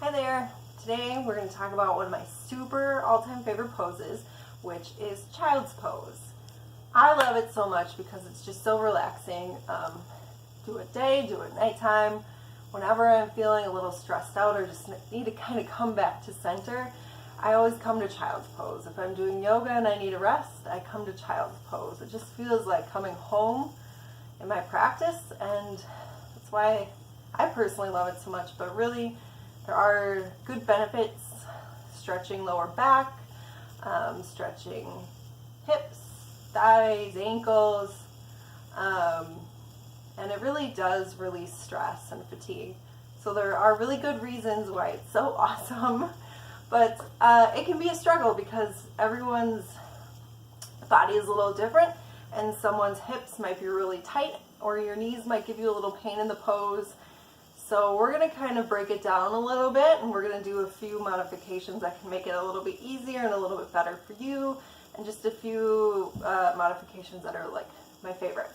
Hi there. Today we're going to talk about one of my super all-time favorite poses, which is child's pose. I love it so much because it's just so relaxing. Do it day, do it nighttime. Whenever I'm feeling a little stressed out or just need to kind of come back to center, I always come to child's pose. If I'm doing yoga and I need a rest, I come to child's pose. It just feels like coming home in my practice, and that's why I personally love it so much. But really, there are good benefits: stretching lower back, stretching hips, thighs, ankles, and it really does release stress and fatigue. So there are really good reasons why it's so awesome, but it can be a struggle because everyone's body is a little different, and someone's hips might be really tight, or your knees might give you a little pain in the pose. So we're going to kind of break it down a little bit, and we're going to do a few modifications that can make it a little bit easier and a little bit better for you, and just a few modifications that are like my favorite.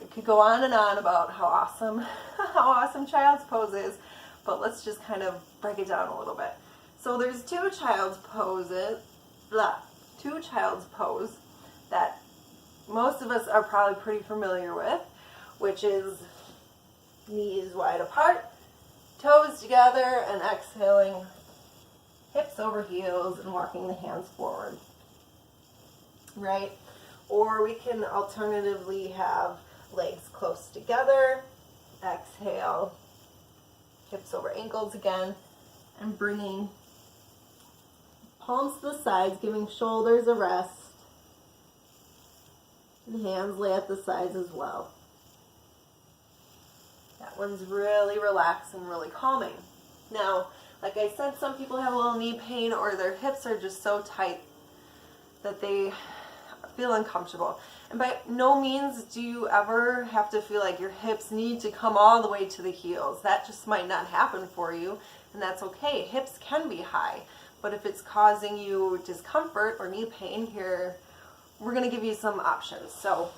It could go on and on about how awesome child's pose is, but let's just kind of break it down a little bit. So there's two child's pose that most of us are probably pretty familiar with, which is knees wide apart, toes together, and exhaling, hips over heels, and walking the hands forward, right? Or we can alternatively have legs close together, exhale, hips over ankles again, and bringing palms to the sides, giving shoulders a rest, and hands lay at the sides as well. That one's really relaxed and really calming. Now, like I said, some people have a little knee pain, or their hips are just so tight that they feel uncomfortable. And by no means do you ever have to feel like your hips need to come all the way to the heels. That just might not happen for you, and that's okay. Hips can be high, but if it's causing you discomfort or knee pain, here we're going to give you some options. So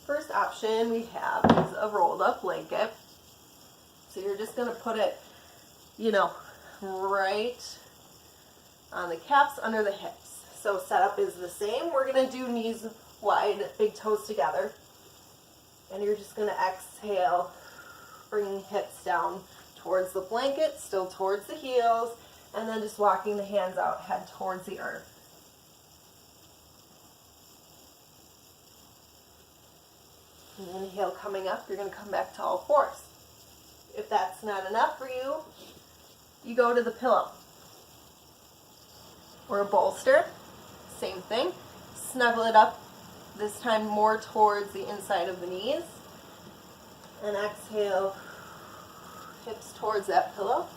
first option we have is a rolled up blanket. So you're just going to put it, right on the calves under the hips. So setup is the same. We're going to do knees wide, big toes together. And you're just going to exhale, bringing hips down towards the blanket, still towards the heels, and then just walking the hands out, head towards the earth. And inhale, coming up, you're going to come back to all fours. If that's not enough for you, you go to the pillow or a bolster. Same thing. Snuggle it up, this time more towards the inside of the knees. And exhale, hips towards that pillow.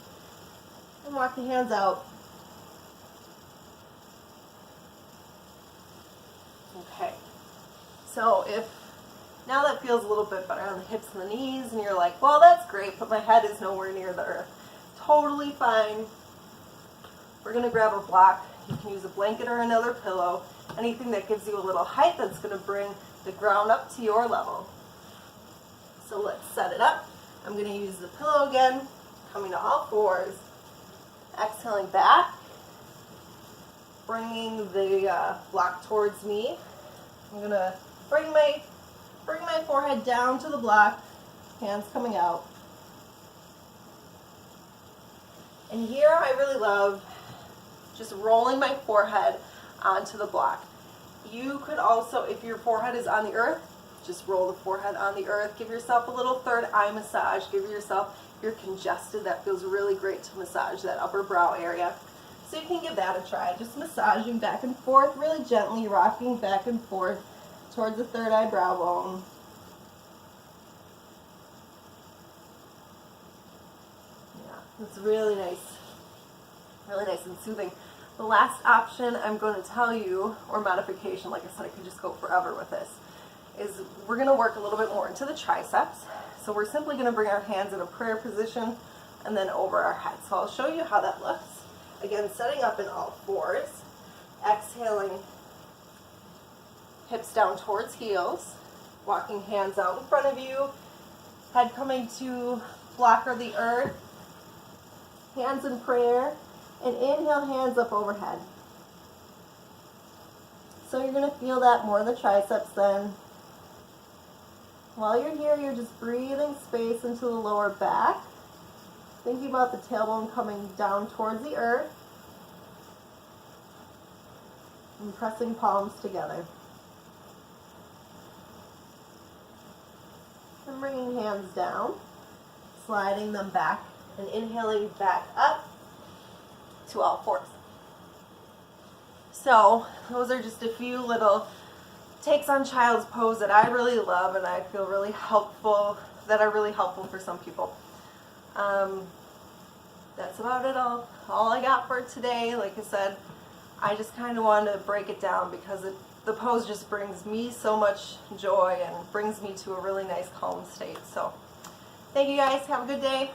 And walk the hands out. Okay. So now that feels a little bit better on the hips and the knees, and you're like, well, that's great, but my head is nowhere near the earth. Totally fine. We're going to grab a block. You can use a blanket or another pillow, anything that gives you a little height that's going to bring the ground up to your level. So let's set it up. I'm going to use the pillow again, coming to all fours, exhaling back, bringing the block towards me. I'm going to bring my forehead down to the block, hands coming out. And here I really love just rolling my forehead onto the block. You could also, if your forehead is on the earth, just roll the forehead on the earth. Give yourself a little third eye massage. Give yourself, if you're congested, that feels really great to massage that upper brow area. So you can give that a try. Just massaging back and forth, really gently rocking back and forth towards the third eye brow bone. Yeah, it's really nice and soothing. The last option I'm going to tell you, or modification, like I said, I could just go forever with this, is we're going to work a little bit more into the triceps. So we're simply going to bring our hands in a prayer position and then over our head. So I'll show you how that looks. Again, setting up in all fours, exhaling, hips down towards heels, walking hands out in front of you, head coming to block or the earth, hands in prayer, and inhale, hands up overhead. So you're going to feel that more in the triceps then. While you're here, you're just breathing space into the lower back, thinking about the tailbone coming down towards the earth, and pressing palms together. And bringing hands down, sliding them back, and inhaling back up to all fours. So those are just a few little takes on child's pose that I really love and I feel really helpful, that are really helpful for some people. That's about it all I got for today. Like I said, I just kind of wanted to break it down because the pose just brings me so much joy and brings me to a really nice calm state. So thank you guys. Have a good day.